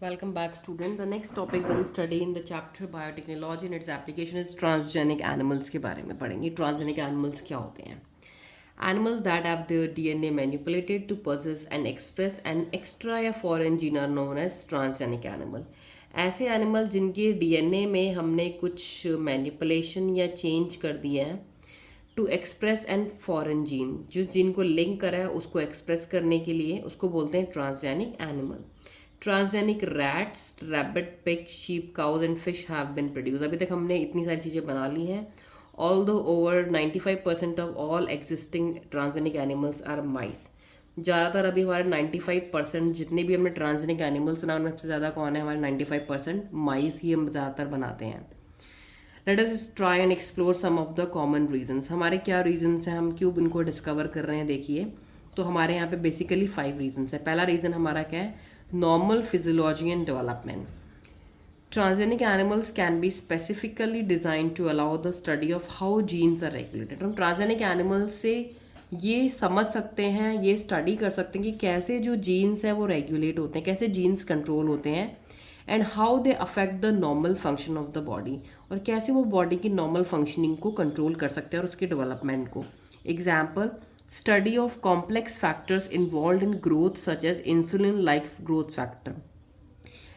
Welcome back, student. The next topic we'll study in the chapter biotechnology and its application is transgenic animals के बारे में पढ़ेंगे. Transgenic animals क्या होते हैं? Animals that have their DNA manipulated to possess and express an extra या foreign gene are known as transgenic animal. ऐसे animal जिनके डीएनए में हमने कुछ मैनिपुलेशन या चेंज कर दिया है to express an foreign gene, जिस जीन को लिंक करा है उसको एक्सप्रेस करने के लिए उसको बोलते हैं transgenic animal. Transgenic rats, rabbit, pig, sheep, cause and fish have been produce. अभी तक हमने इतनी सारी चीज़ें बना ली हैं. Although over 95% of all existing transgenic animals are mice. ज़्यादातर अभी हमारे 95% जितने भी हमने ट्रांसजेनिक एनिमल्स बनाए उनमें सबसे ज़्यादा कौन है? हमारे 95% माइस ही हम ज़्यादातर बनाते हैं. Let us try and explore some of the common reasons. हमारे क्या रीजंस हैं, हम क्यों इनको डिस्कवर कर रहे हैं? देखिए, तो हमारे यहाँ पे बेसिकली 5 रीजंस है. पहला रीज़न हमारा क्या है? Normal physiology and development. Transgenic animals can be specifically design to allow the study of how genes are regulated. हम ट्रांसजेनिक एनिमल्स से ये समझ सकते हैं, ये स्टडी कर सकते हैं कि कैसे जो जीन्स हैं वो रेगुलेट होते हैं, कैसे जीन्स कंट्रोल होते हैं, and how they affect the normal function of the body, और कैसे वो बॉडी की नॉर्मल फंक्शनिंग को कंट्रोल कर सकते हैं और उसके डेवलपमेंट को. Example, study of complex factors involve in growth such as insulin like growth factor.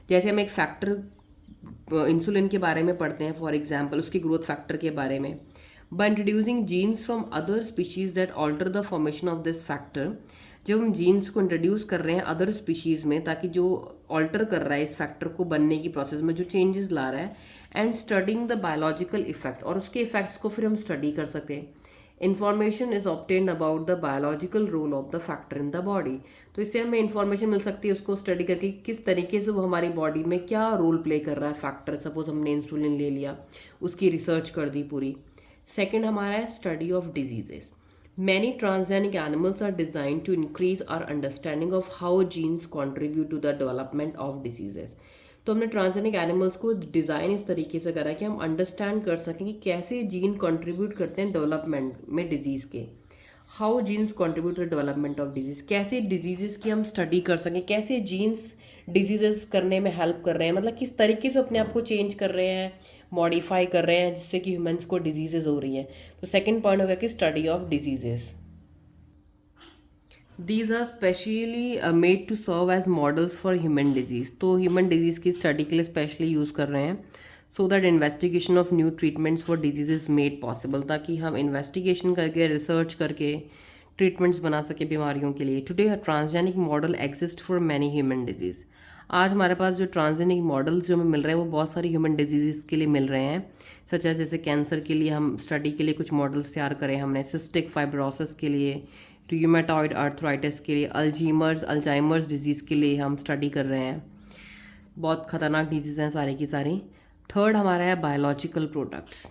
जैसे हम एक फैक्टर इंसुलिन के बारे में पढ़ते हैं, फॉर एग्जाम्पल उसके ग्रोथ फैक्टर के बारे में. By introducing genes from other species that alter the formation of this factor. जब हम जीन्स को इंट्रोड्यूस कर रहे हैं अदर स्पीशीज़ में, ताकि जो ऑल्टर कर रहा है इस फैक्टर को बनने की प्रोसेस में जो चेंजेस ला रहा है, and studying the biological effect, और उसके इफेक्ट्स को फिर हम स्टडी कर सकते हैं. Information is obtained about the biological role of the factor in the body. तो इससे हमें इन्फॉर्मेशन मिल सकती है उसको स्टडी करके किस तरीके से वो हमारी बॉडी में क्या रोल प्ले कर रहा है फैक्टर. सपोज हमने इंसुलिन ले लिया, उसकी रिसर्च कर दी पूरी. सेकेंड हमारा है study of diseases. Many transgenic animals are designed to increase our understanding of how genes contribute to the development of diseases. तो हमने ट्रांसजेनिक एनिमल्स को डिज़ाइन इस तरीके से करा कि हम अंडरस्टैंड कर सकें कि कैसे जीन कंट्रीब्यूट करते हैं डेवलपमेंट में डिजीज़ के. How genes contribute to development of disease, कैसे डिजीज़ की हम स्टडी कर सकें, कैसे जीन्स डिजीज़ करने में हेल्प कर रहे हैं, मतलब किस तरीके से अपने आप को चेंज कर रहे हैं, मॉडिफाई कर रहे हैं जिससे कि ह्यूमंस को डिजीज़ हो रही हैं. तो सेकेंड पॉइंट होगा कि study of disease. These are specially made to serve as models for human disease. तो ह्यूमन डिजीज़ की स्टडी के लिए स्पेशली यूज़ कर रहे हैं, so that investigation of new treatments for disease is made possible, ताकि हम इन्वेस्टिगेशन करके, रिसर्च करके ट्रीटमेंट्स बना सके बीमारियों के लिए. Today transgenic model exist for many human disease. आज हमारे पास जो ट्रांसजेनिक मॉडल्स जो हमें मिल रहे हैं वो बहुत सारी ह्यूमन डिजीज़ के लिए मिल रहे हैं. सच एज जैसे कैंसर के लिए हम स्टडी के लिए कुछ मॉडल्स तैयार करें हमने, सिस्टिक फाइब्रोसिस के लिए, रूमेटॉइड आर्थराइटिस के लिए, अल्जाइमर्स डिजीज़ के लिए हम स्टडी कर रहे हैं. बहुत ख़तरनाक डिजीज़ हैं सारी की सारी. थर्ड हमारा है biological products.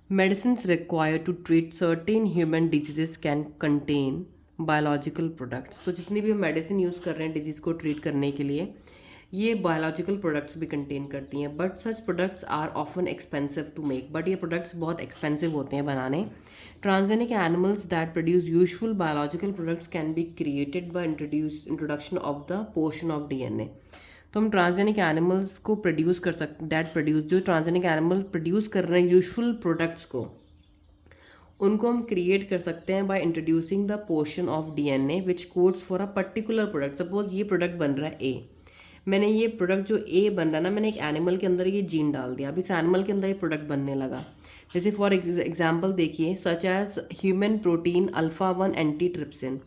Medicines required to treat certain human diseases can contain biological products. तो जितनी भी हम मेडिसिन यूज़ कर रहे हैं डिजीज़ को ट्रीट करने के लिए, ये बायोलॉजिकल प्रोडक्ट्स भी कंटेन करती हैं. But such products are often expensive to make. But ये प्रोडक्ट्स बहुत एक्सपेंसिव होते हैं बनाने. Transgenic animals that produce usual biological products can be created by introduction of the portion of DNA. तो हम ट्रांसजेनिक एनिमल्स को प्रोड्यूस कर सकते, जो ट्रांसजेनिक एनिमल प्रोड्यूस कर रहे हैं यूजुअल प्रोडक्ट्स को, उनको हम क्रिएट कर सकते हैं by introducing the portion of DNA which codes for a particular product. Suppose ये प्रोडक्ट बन रहा है ए, मैंने ये प्रोडक्ट जो ए बन रहा है ना, मैंने एक एनिमल के अंदर ये जीन डाल दिया, अभी इस एनिमल के अंदर ये प्रोडक्ट बनने लगा. जैसे फॉर एग्जांपल देखिए, such as human protein alpha 1 antitrypsin,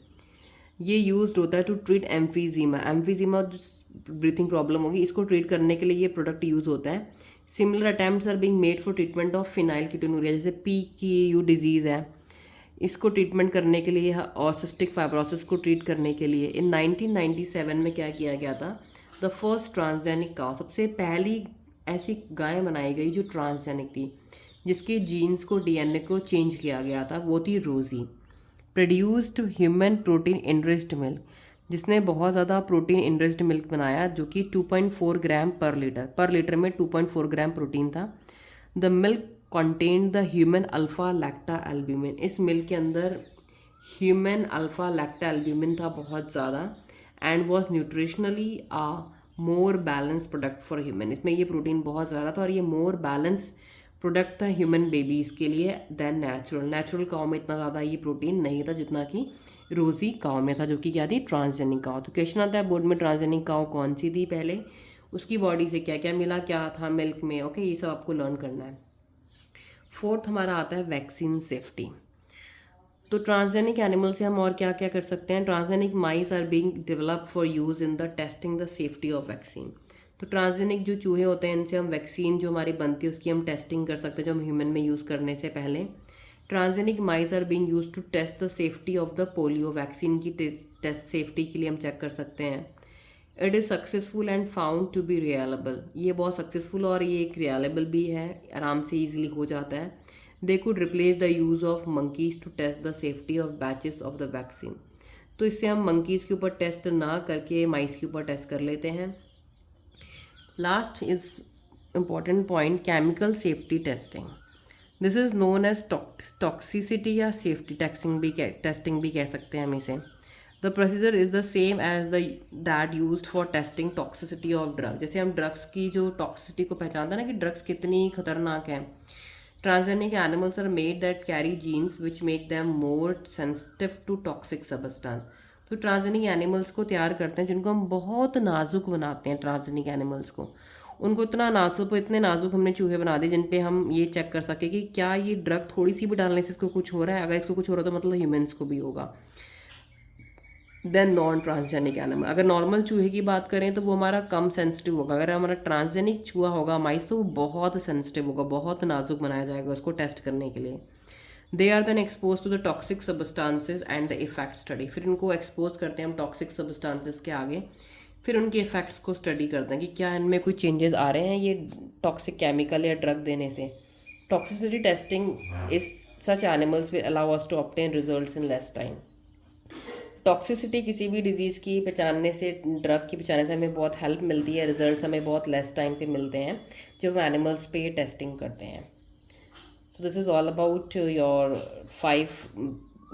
ये यूज्ड होता है to treat emphysema breathing problem होगी, इसको ट्रीट करने के लिए ये प्रोडक्ट यूज़ होता है. Similar attempts are being made for treatment of phenylketonuria. जैसे PKU डिजीज़ है, इसको ट्रीटमेंट करने के लिए और सिस्टिक फाइब्रोसिस को ट्रीट करने के लिए इन 1997 में क्या किया गया था, द फर्स्ट ट्रांसजेनिक काउ, सबसे पहली ऐसी गाय बनाई गई जो ट्रांसजेनिक थी, जिसके जीन्स को डीएनए को चेंज किया गया था, वो थी रोजी. Produced human protein enriched milk, जिसने बहुत ज़्यादा प्रोटीन इनरिच्ड मिल्क बनाया, जो कि 2.4 ग्राम पर लीटर में 2.4 ग्राम प्रोटीन था. The milk contained the human alpha lactalbumin. इस मिल्क के अंदर ह्यूमन अल्फा लैक्टा एल्ब्यूमिन था बहुत ज़्यादा, and was nutritionally more balance product for human. इसमें ये प्रोटीन बहुत ज़्यादा था और ये मोर बैलेंस प्रोडक्ट था ह्यूमन बेबीज़ के लिए देन नेचुरल काउ में इतना ज़्यादा ये प्रोटीन नहीं था जितना कि रोज़ी काउ में था, जो कि क्या थी, ट्रांसजेनिक काउ। तो क्वेश्चन आता है बोर्ड में, ट्रांसजेनिक काउ कौन सी थी पहले, उसकी बॉडी से क्या क्या मिला, क्या था मिल्क में, ओके, ये सब आपको लर्न करना है। फोर्थ हमारा आता है वैक्सीन सेफ्टी। तो ट्रांसजेनिक एनिमल से हम और क्या क्या कर सकते हैं, transgenic mice are being develop for use in the testing the safety of vaccine. तो ट्रांसजेनिक जो चूहे होते हैं इनसे हम वैक्सीन जो हमारी बनती है उसकी हम टेस्टिंग कर सकते हैं, जो हम ह्यूमन में यूज़ करने से पहले। Transgenic mice are being use to test the safety of the polio vaccine की टेस्ट सेफ्टी के लिए हम चेक कर सकते हैं। It is successful and found to be reliable, ये बहुत सक्सेसफुल और ये एक रियलेबल भी है, आराम से ईजिली हो जाता है। They could replace the use of monkeys to test the safety of batches of the vaccine. तो इससे हम मंकीज़ के ऊपर टेस्ट ना करके माइस के ऊपर टेस्ट कर लेते हैं। Last is important point, chemical safety testing. This is known as toxicity या सेफ्टी टेस्टिंग भी कह सकते हैं हम इसे। The procedure is the same as that used for testing toxicity of drug. जैसे हम ड्रग्स की जो टॉक्सिसिटी को पहचानते हैं ना कि ड्रग्स कितनी खतरनाक है। Transgenic animals are made that carry genes which make them more sensitive to toxic substance. तो ट्रांसजेनिक एनिमल्स को तैयार करते हैं जिनको हम बहुत नाजुक बनाते हैं, ट्रांसजेनिक एनिमल्स को उनको इतने नाजुक हमने चूहे बना दिए जिन पे हम ये चेक कर सके कि क्या ये ड्रग थोड़ी सी भी डालने से इसको कुछ हो रहा है, अगर इसको कुछ हो रहा है तो मतलब ह्यूमंस को भी होगा। देन नॉन ट्रांसजेनिक एनिमल, अगर नॉर्मल चूहे की बात करें तो वो हमारा कम सेंसिटिव होगा, अगर हमारा ट्रांसजेनिक चूहा होगा माइस तो वो बहुत सेंसिटिव होगा, बहुत नाजुक बनाया जाएगा उसको टेस्ट करने के लिए। They are then expose to the toxic substances and the effect study. फिर इनको एक्सपोज करते हैं हम टॉक्सिक सब्सटेंसेज के आगे, फिर उनके इफेक्ट्स को स्टडी करते हैं कि क्या इनमें कोई चेंजेस आ रहे हैं ये टॉक्सिक केमिकल या ड्रग देने से। Toxicity testing is such animals will allow us to obtain results in less time. Toxicity किसी भी डिजीज़ की पहचानने से, ड्रग की पहचानने से हमें बहुत हेल्प मिलती है, रिजल्ट्स हमें बहुत लेस टाइम पे मिलते हैं जब हम एनिमल्स पे ये टेस्टिंग करते हैं। So this is all about your 5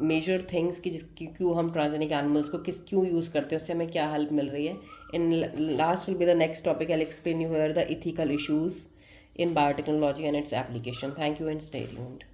major things कि क्यों हम ट्रांसजेनिक एनिमल्स को क्यों यूज़ करते हैं, उससे हमें क्या हेल्प मिल रही है। In last will be the next topic, I will explain you here the ethical issues in biotechnology and its application. Thank you and stay tuned.